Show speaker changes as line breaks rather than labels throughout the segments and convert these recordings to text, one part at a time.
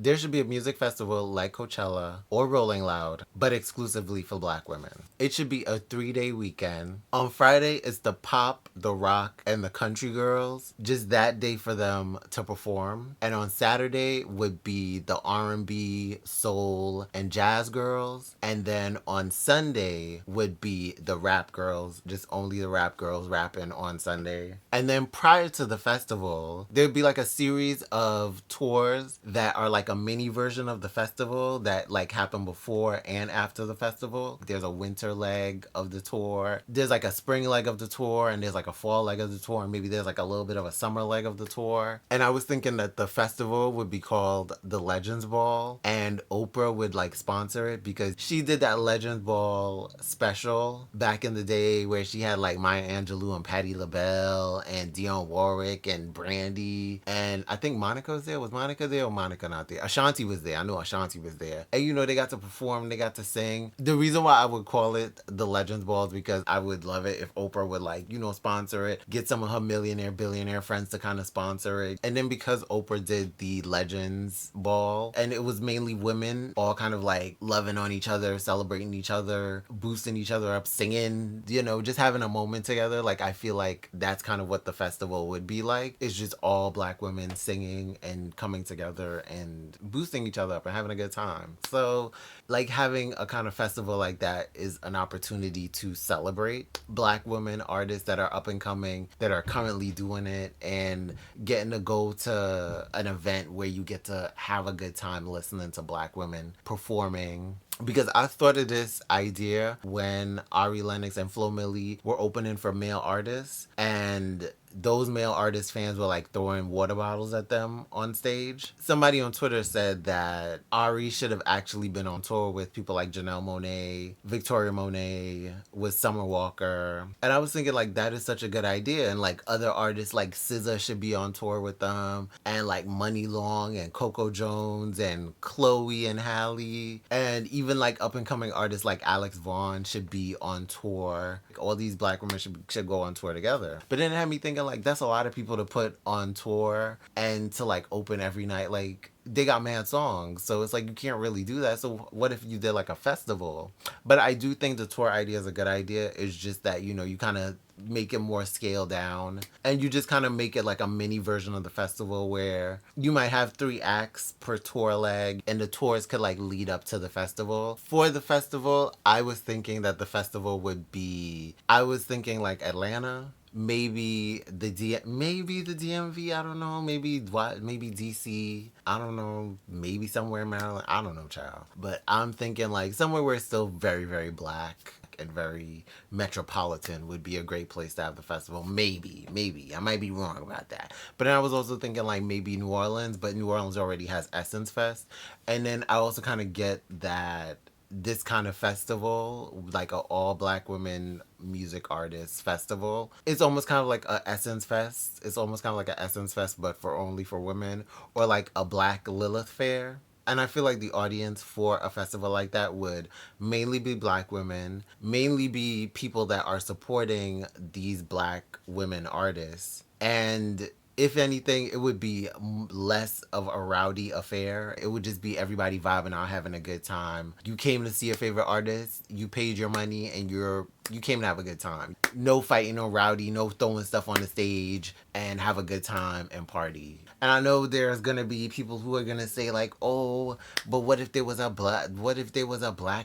There should be a music festival like Coachella or Rolling Loud, but exclusively for black women. It should be a 3-day weekend. On Friday, it's the pop, the rock, and the country girls. Just that day for them to perform. And on Saturday would be the R&B, soul, and jazz girls. And then on Sunday would be the rap girls, just only the rap girls rapping on Sunday. And then prior to the festival, there'd be like a series of tours that are like a mini version of the festival that like happen before and after the festival. There's a winter leg of the tour. There's like a spring leg of the tour, and there's like a fall leg of the tour, and maybe there's like a little bit of a summer leg of the tour. And I was thinking that the festival would be called the Legends Ball, and Oprah would like sponsor it because she did that Legends Ball special back in the day where she had like Maya Angelou and Patti LaBelle and Dionne Warwick and Brandy, and I think Monica was there. Was Monica there or Monica not there? Ashanti was there. I know Ashanti was there. And you know, they got to perform, they got to sing. The reason why I would call it the Legends Ball is because I would love it if Oprah would like, you know, sponsor it, get some of her millionaire, billionaire friends to kind of sponsor it. And then because Oprah did the Legends Ball and it was mainly women all kind of like loving on each other, celebrating each other, boosting each other up, singing, you know, just having a moment together. Like, I feel like that's kind of what the festival would be like. It's just all black women singing and coming together and boosting each other up and having a good time. So, like, having a kind of festival like that is an opportunity to celebrate black women artists that are up and coming, that are currently doing it, and getting to go to an event where you get to have a good time listening to black women performing. Because I thought of this idea when Ari Lennox and Flo Milli were opening for male artists, and those male artist fans were like throwing water bottles at them on stage. Somebody on Twitter said that Ari should have actually been on tour with people like Janelle Monáe, Victoria Monet, with Summer Walker. And I was thinking like that is such a good idea. And like other artists like SZA should be on tour with them, and like Money Long and Coco Jones and Chloe and Halle, and even like up and coming artists like Alex Vaughn should be on tour. Like, all these black women should go on tour together. But then it had me thinking like that's a lot of people to put on tour and to like open every night. Like, they got mad songs, so it's like you can't really do that. So what if you did like a festival? But I do think the tour idea is a good idea. It's just that, you know, you kind of make it more scaled down, and you just kind of make it like a mini version of the festival where you might have 3 acts per tour leg, and the tours could like lead up to the festival. For the festival, I was thinking that the festival would be, I was thinking like Atlanta, maybe the DMV. I don't know. Maybe DC. I don't know. Maybe somewhere in Maryland. I don't know, child. But I'm thinking like somewhere where it's still very, very black and very metropolitan would be a great place to have the festival. Maybe I might be wrong about that. But then I was also thinking like maybe New Orleans, but New Orleans already has Essence Fest. And then I also kind of get that this kind of festival, like a all black women music artists festival, it's almost kind of like a Essence Fest. It's almost kind of like an Essence Fest, but for only for women, or like a Black Lilith Fair. And I feel like the audience for a festival like that would mainly be black women, mainly be people that are supporting these black women artists. And if anything, it would be less of a rowdy affair. It would just be everybody vibing out, having a good time. You came to see your favorite artist, you paid your money, and you came to have a good time. No fighting, no rowdy, no throwing stuff on the stage, and have a good time and party. And I know there's gonna be people who are gonna say like, "Oh, but what if there was a black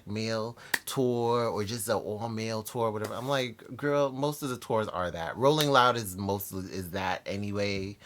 male tour or just an all male tour, or whatever?" I'm like, girl, most of the tours are that. Rolling Loud is that anyway.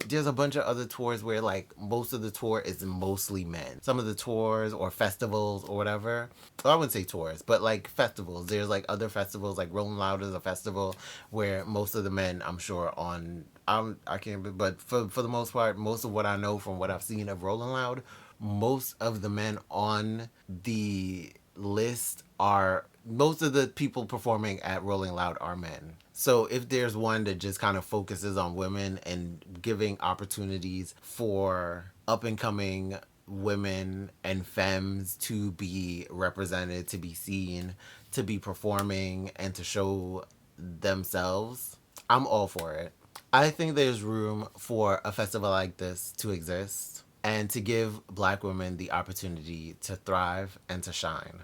There's a bunch of other tours where like most of the tour is mostly men. Some of the tours or festivals or whatever. Well, I wouldn't say tours, but like festivals. There's like other festivals, like Rolling Loud is a festival where most of the men, I'm sure, on I can't, but for the most part, most of what I know from what I've seen of Rolling Loud, most of the men on the list are, most of the people performing at Rolling Loud are men. So if there's one that just kind of focuses on women and giving opportunities for up and coming women and femmes to be represented, to be seen, to be performing, and to show themselves, I'm all for it. I think there's room for a festival like this to exist. and to give Black women the opportunity to thrive and to shine.